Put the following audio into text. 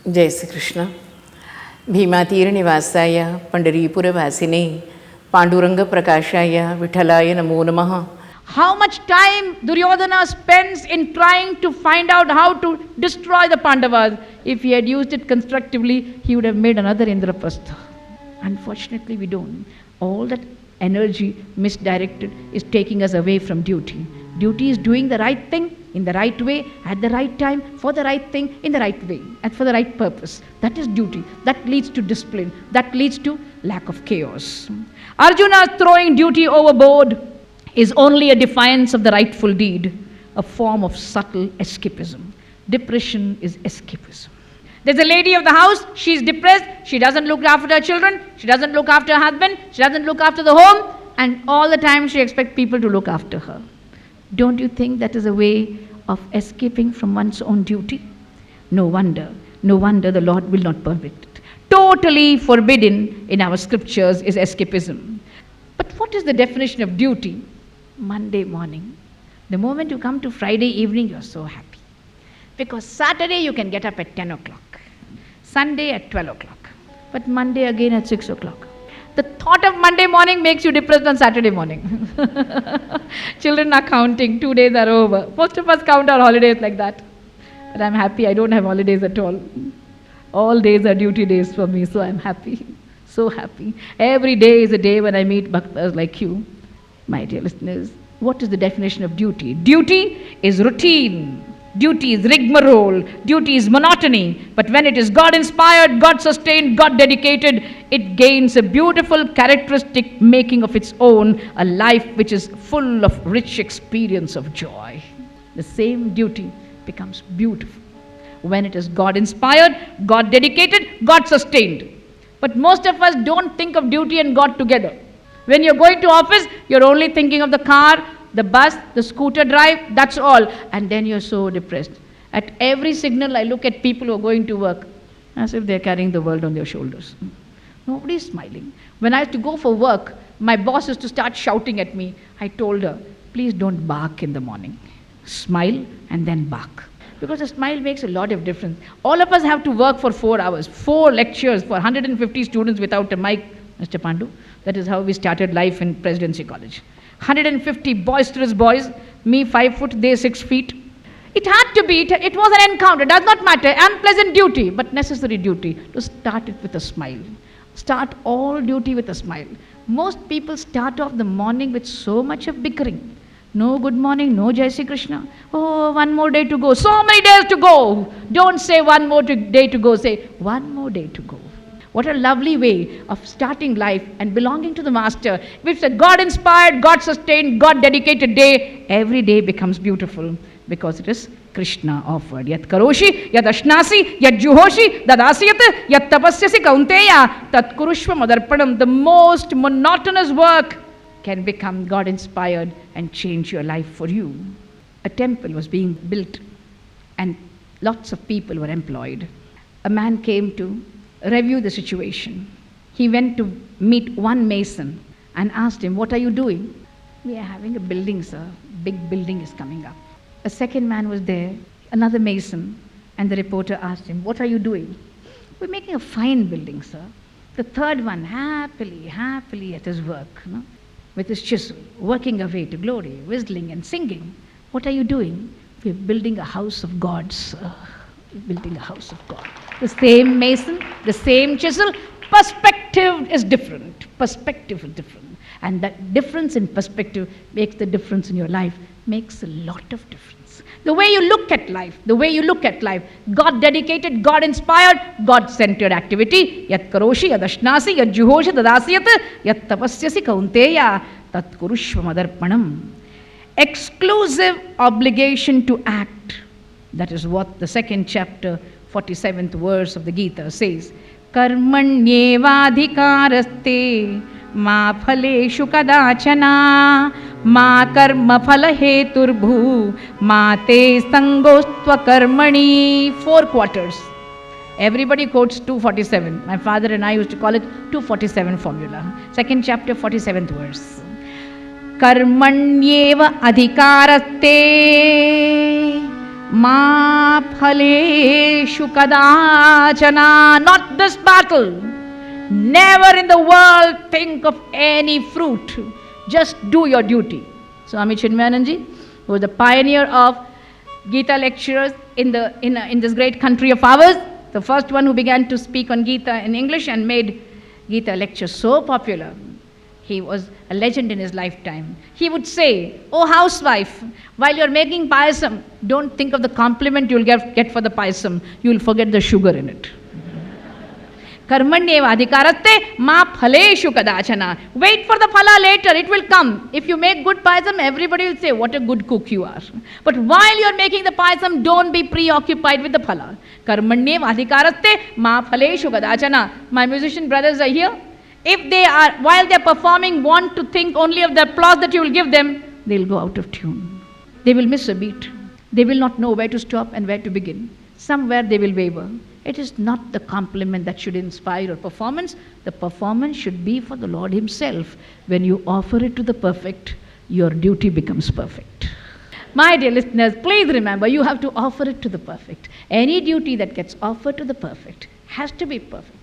जय श्री कृष्ण. भीमातीरनिवासाय पंढरीपुरवासिने पांडुरंग प्रकाशाय विठ्ठलाय नमो नमः. How much time Duryodhana spends in trying to find out how to destroy the Pandavas. If he had used it constructively, he would have made another Indraprastha. Unfortunately, we don't. All that energy misdirected is taking us away from duty. Duty is doing the right thing in the right way, at the right time, for the right thing, in the right way, and for the right purpose. That is duty. That leads to discipline. That leads to lack of chaos. Arjuna throwing duty overboard is only a defiance of the rightful deed, a form of subtle escapism. Depression is escapism. There's a lady of the house, she's depressed, she doesn't look after her children, she doesn't look after her husband, she doesn't look after the home, and all the time she expects people to look after her. Don't you think that is a way of escaping from one's own duty? No wonder the Lord will not permit it. Totally forbidden in our scriptures is escapism. But what is the definition of duty? Monday morning. The moment you come to Friday evening, you're so happy. Because Saturday you can get up at 10 o'clock. Sunday at 12 o'clock. But Monday again at 6 o'clock. The thought of Monday morning makes you depressed on Saturday morning. Children are counting, 2 days are over. Most of us count our holidays like that. But I'm happy, I don't have holidays at all. All days are duty days for me, so I'm happy. So happy. Every day is a day when I meet bhaktas like you. My dear listeners, what is the definition of duty? Duty is routine. Duty is rigmarole. Duty is monotony. But when it is God-inspired, God-sustained, God-dedicated, it gains a beautiful characteristic making of its own, a life which is full of rich experience of joy. The same duty becomes beautiful when it is God-inspired, God-dedicated, God-sustained. But most of us don't think of duty and God together. When you're going to office, you're only thinking of the car, the bus, the scooter drive, that's all. And then you're so depressed. At every signal, I look at people who are going to work as if they're carrying the world on their shoulders. Nobody's smiling. When I had to go for work, my boss used to start shouting at me. I told her, please don't bark in the morning. Smile and then bark. Because a smile makes a lot of difference. All of us have to work for 4 hours, 4 lectures for 150 students without a mic, Mr. Pandu. That is how we started life in Presidency College. 150 boisterous boys, me 5 foot, they 6 feet. It had to be, it was an encounter, does not matter, unpleasant duty, but necessary duty, to start it with a smile. Start all duty with a smile. Most people start off the morning with so much of bickering. No good morning, no Jai Shri Krishna. Oh, one more day to go. So many days to go. Don't say one more day to go, say one more day to go. What a lovely way of starting life and belonging to the Master. If it's a God-inspired, God-sustained, God-dedicated day, every day becomes beautiful because it is Krishna offered. Yat karoshi, yat ashnasi, yat juhoshi, tad asyat, yat tapasyasi kaunteya, tat kurushva madarpanam. The most monotonous work can become God-inspired and change your life for you. A temple was being built and lots of people were employed. A man came to review the situation. He went to meet one mason and asked him, what are you doing? We are having a building, sir. Big building is coming up. A second man was there, another mason, and the reporter asked him, what are you doing? We're making a fine building, sir. The third one, happily at his work, with his chisel, working away to glory, whistling and singing. What are you doing? We're building a house of God, sir. We're building a house of God. The same mason, the same chisel, perspective is different. Perspective is different. And that difference in perspective makes the difference in your life, makes a lot of difference. The way you look at life, God-dedicated, God-inspired, God-centered activity. Yat karoshi, yat ashnasi, yat juhoshi, tadasyat, yat tapasyasi kaunteya, tat kurushva madarpanam. Exclusive obligation to act. That is what the 2nd chapter, 47th verse of the Gita says. Karmanyevadhikaraste ma phaleshu kadachana ma karma phala heturbhu ma te sangostva karmani. 4 quarters. Everybody quotes 247. My father and I used to call it 247 formula. 2nd chapter, 47th verse. Karmanyeva adhikaraste Ma phaleshu kadachana. Not this battle. Never in the world think of any fruit. Just do your duty. Swami Chinmayananji, who was the pioneer of Gita lecturers in this great country of ours, the first one who began to speak on Gita in English and made Gita lectures so popular. He was a legend in his lifetime. He would say, "Oh housewife, while you're making payasam, don't think of the compliment you'll get for the payasam. You'll forget the sugar in it." Karmanyeva adhikaratte ma phaleshu kadachana. Wait for the phala later, it will come. If you make good payasam, everybody will say, "What a good cook you are." But while you are making the payasam, don't be preoccupied with the phala. Karmanyeva adhikaratte ma phaleshu kadachana. My musician brothers are here. If they are, while they are performing, want to think only of the applause that you will give them, they'll go out of tune. They will miss a beat. They will not know where to stop and where to begin. Somewhere they will waver. It is not the compliment that should inspire your performance. The performance should be for the Lord Himself. When you offer it to the perfect, your duty becomes perfect. My dear listeners, please remember, you have to offer it to the perfect. Any duty that gets offered to the perfect has to be perfect.